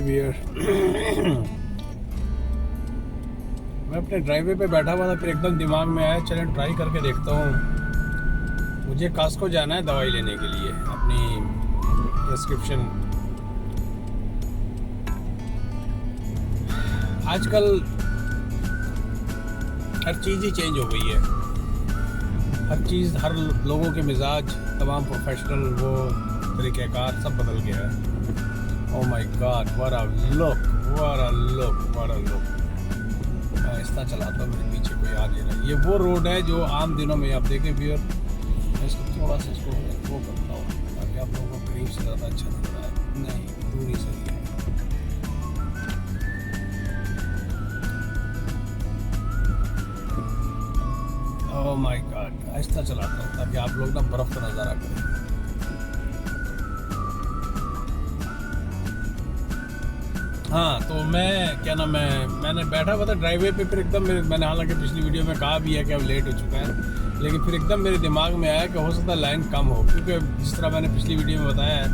Wear. मैं अपने driveway पे बैठा हुआ था, फिर एकदम दिमाग में आया चलें ट्राई करके देखता हूँ। मुझे कास्को जाना है दवाई लेने के लिए, अपनी प्रिस्क्रिप्शन। आजकल हर चीज़ ही चेंज हो गई है, हर चीज़, हर लोगों के मिजाज, तमाम प्रोफेशनल वो तरीक़ेकार सब बदल गया है। Oh my God, what a look, what a look, what a look. मैं आहिस्ता चलाता हूँ, मेरे पीछे कोई आ नहीं रहा। ये वो रोड है जो आम दिनों में आप देखें व्यूअर, मैं इसको थोड़ा सा इसको वो करता हूँ ताकि आप लोगों को करीब से ज़्यादा अच्छा लग रहा है। नहीं, दूरी सही है। ओह माय गॉड, आहिस्ता चलाता हूँ ताकि आप लोग ना बर्फ़ का नज़ारा करें। हाँ, तो मैं क्या नाम है, मैंने बैठा हुआ था ड्राइवे पे, फिर एकदम मैंने हालांकि पिछली वीडियो में कहा भी है कि अब लेट हो चुका है, लेकिन फिर एकदम मेरे दिमाग में आया कि हो सकता है लाइन कम हो, क्योंकि जिस तरह मैंने पिछली वीडियो में बताया है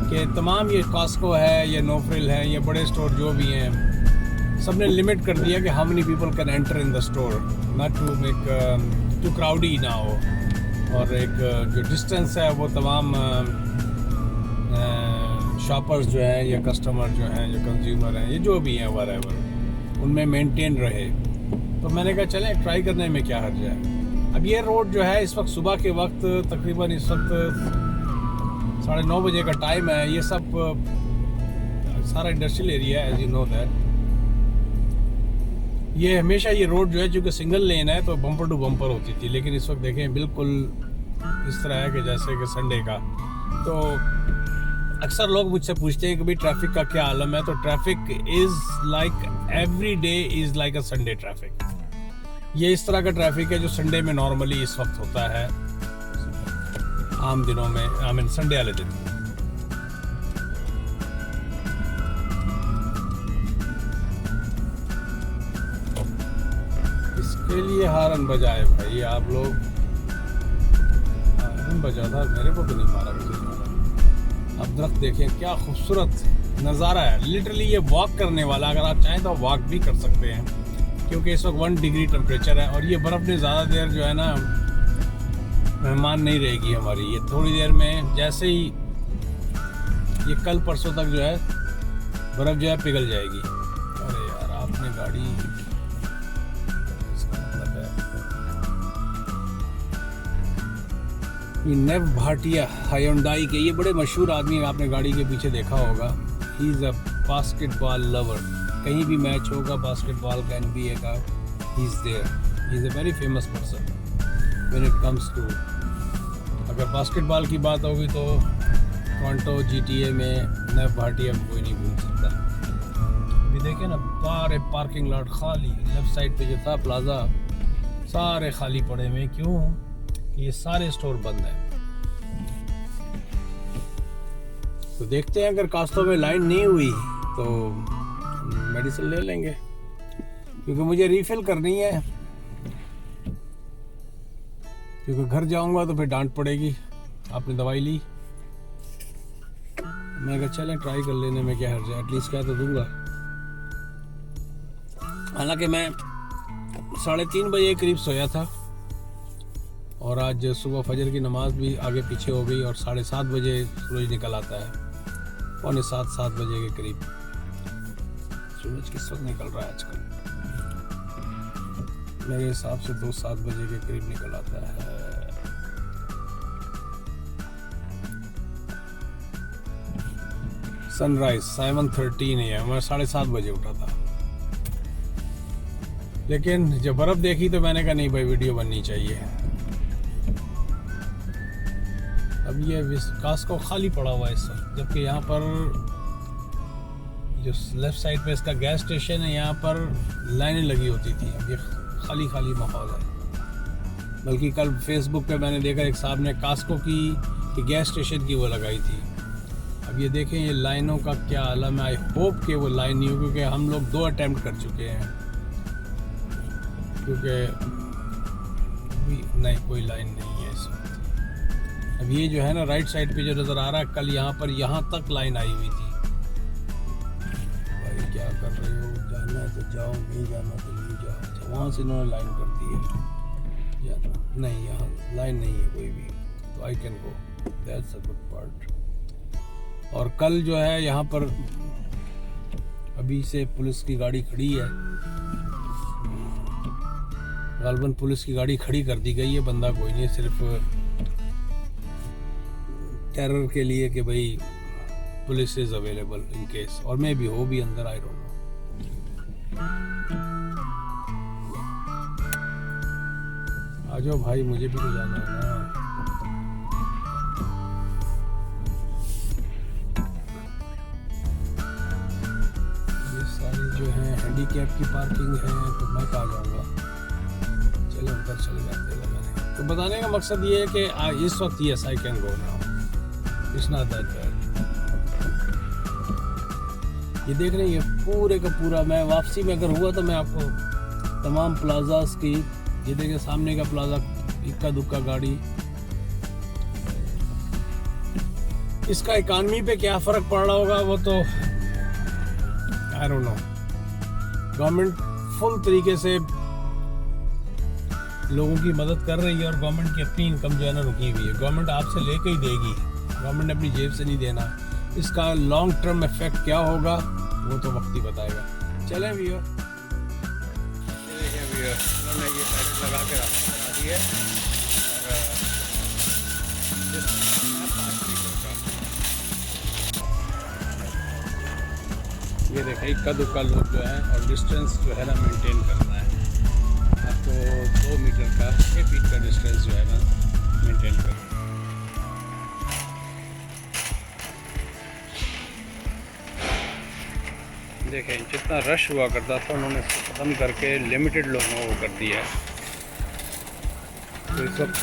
कि तमाम ये कॉस्को है, ये नो फ्रिल है, ये बड़े स्टोर जो भी हैं, सब ने लिमिट कर दिया कि how many people can enter in the store, not to make too crowdy ना हो, और एक जो डिस्टेंस है वो तमाम शॉपर्स जो हैं या कस्टमर जो हैं, जो कंज्यूमर हैं, ये जो भी हैं वरेवर, उनमें मेंटेन रहे। तो मैंने कहा चलें ट्राई करने में क्या हर्ज है। अब ये रोड जो है इस वक्त सुबह के वक्त तकरीबन इस वक्त 9:30 बजे का टाइम है। ये सब सारा इंडस्ट्रियल एरिया है, एज यू नो दैट। ये हमेशा ये रोड जो है चूँकि सिंगल लेन है तो बम्पर टू बम्पर होती थी, लेकिन इस वक्त देखें बिल्कुल इस तरह है कि जैसे कि संडे का। तो अक्सर लोग मुझसे पूछते हैं कि भाई ट्रैफिक का क्या आलम है, तो traffic is like every day is like a Sunday traffic. ये इस तरह का ट्रैफिक है जो संडे में नॉर्मली इस वक्त होता है, आम दिनों में, आई मीन संडे वाले दिन। इसके लिए हारन बजाए भाई आप लोग, हारन बजा था, मेरे को तो नहीं मारा किसी ने। अब दरख्त देखें, क्या खूबसूरत नज़ारा है। लिटरली ये वॉक करने वाला, अगर आप चाहें तो आप वॉक भी कर सकते हैं, क्योंकि इस वक्त 1 डिग्री टेम्परेचर है, और ये बर्फ़ ने ज़्यादा देर जो है ना मेहमान नहीं रहेगी हमारी। ये थोड़ी देर में जैसे ही ये कल परसों तक जो है बर्फ़ जो है पिघल जाएगी। अरे यार, आपने गाड़ी, इसका मतलब है ये नेव भाटिया हायोंडाई के, ये बड़े मशहूर आदमी, आपने गाड़ी के पीछे देखा होगा। He is a basketball lover, कहीं भी मैच होगा बास्केटबॉल का, NBA का, he is there. He is a very famous person when it comes to, अगर बास्केटबॉल की बात होगी तो टोरंटो GTA में नेव भाटिया कोई नहीं भूल सकता। अभी देखिए ना, सारे पार्किंग लॉट खाली, लेफ्ट साइड पे जो था प्लाजा सारे खाली पड़े हुए। क्यों? ये सारे स्टोर बंद हैं। तो देखते हैं, अगर कास्को में लाइन नहीं हुई तो मेडिसिन ले लेंगे, क्योंकि मुझे रीफिल करनी है, क्योंकि घर जाऊंगा तो फिर डांट पड़ेगी, आपने दवाई ली। मैं कहा चलें ट्राई कर लेने में क्या हर्ज है, एटलीस्ट क्या तो दूंगा। हालांकि मैं 3:30 बजे करीब सोया था, और आज सुबह फजर की नमाज भी आगे पीछे हो गई, और 7:30 बजे सूरज निकल आता है, 6:45-7 बजे के करीब सूरज किस वक्त निकल रहा है आजकल, मेरे हिसाब से 2-7 बजे के करीब निकल आता है। सनराइज 7:13 AM, मैं 7:30 बजे उठा था, लेकिन जब बर्फ़ देखी तो मैंने कहा नहीं भाई वीडियो बननी चाहिए। अब ये कास्को खाली पड़ा हुआ है इस वक्त, जबकि यहाँ पर जो लेफ़्ट साइड पे इसका गैस स्टेशन है, यहाँ पर लाइनें लगी होती थी। अब ये खाली खाली माहौल है। बल्कि कल फेसबुक पे मैंने देखा एक साहब ने कास्को की गैस स्टेशन की वो लगाई थी। अब ये देखें ये लाइनों का क्या आलम है। आई होप कि वो लाइन नहीं हो, क्योंकि हम लोग 2 अटैम्प्ट कर चुके हैं, क्योंकि नहीं कोई लाइन नहीं है इस वक्त। अब ये जो है ना राइट साइड पे जो नज़र आ रहा है, कल यहाँ पर यहाँ तक लाइन आई हुई थी। जाओ, नहीं जाना तो नहीं जाओ। अच्छा, वहाँ से इन्होंने लाइन कर दी है जाना, नहीं यहाँ लाइन नहीं है कोई भी, तो I can go, that's a good part. और कल जो है यहाँ पर अभी से पुलिस की गाड़ी खड़ी है, गालबन पुलिस की गाड़ी खड़ी कर दी गई है, बंदा कोई नहीं, सिर्फ टेरर के लिए कि भाई police is available in case, और मैं भी हो भी अंदर, आई डोंट नो। आ जाओ भाई, मुझे भी तो जाना है ना। ये सारी जो है हैंडीकैप की पार्किंग है, तो मैं कहाँ जाऊँगा, चलो अंदर चले जाते हैं लगाने। तो बताने का मकसद ये है कि इस वक्त yes I can go now, it's not that bad. ये देख रहे हैं, ये पूरे का पूरा, मैं वापसी में अगर हुआ तो मैं आपको तमाम प्लाजास की, ये देखें सामने का प्लाजा, इक्का दुक्का गाड़ी, इसका इकानमी पे क्या फ़र्क पड़ रहा होगा वो तो I don't know. Government full तरीके से लोगों की मदद कर रही है, और गवर्नमेंट की अपनी इनकम जो है ना रुकी हुई है, गवर्नमेंट आपसे लेके ही देगी, गवर्नमेंट ने अपनी जेब से नहीं देना। इसका लॉन्ग टर्म इफेक्ट क्या होगा वो तो वक्त ही बताएगा। चलें व्यूअर, देखिए व्यूअर, उन्होंने ये पैकेट लगा के रास्ता बना दी है, और ये देखें इक्का दुक्का लोग जो है, और डिस्टेंस जो है ना मेंटेन करना है आपको, 2 मीटर का 6 फीट का डिस्टेंस जो है ना मेंटेन करना है। देखें जितना रश हुआ करता था उन्होंने ख़त्म करके लिमिटेड लोगों को कर दिया है, तो इस वक्त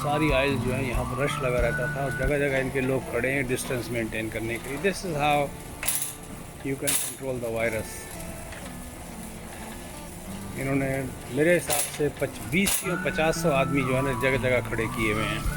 सारी आइल्स जो है यहाँ पर रश लगा रहता था, और जगह जगह इनके लोग खड़े हैं डिस्टेंस मेंटेन करने के लिए। This is how you can control the virus. इन्होंने मेरे हिसाब से 20 या 50 आदमी जो है ना जगह जगह खड़े किए हुए हैं।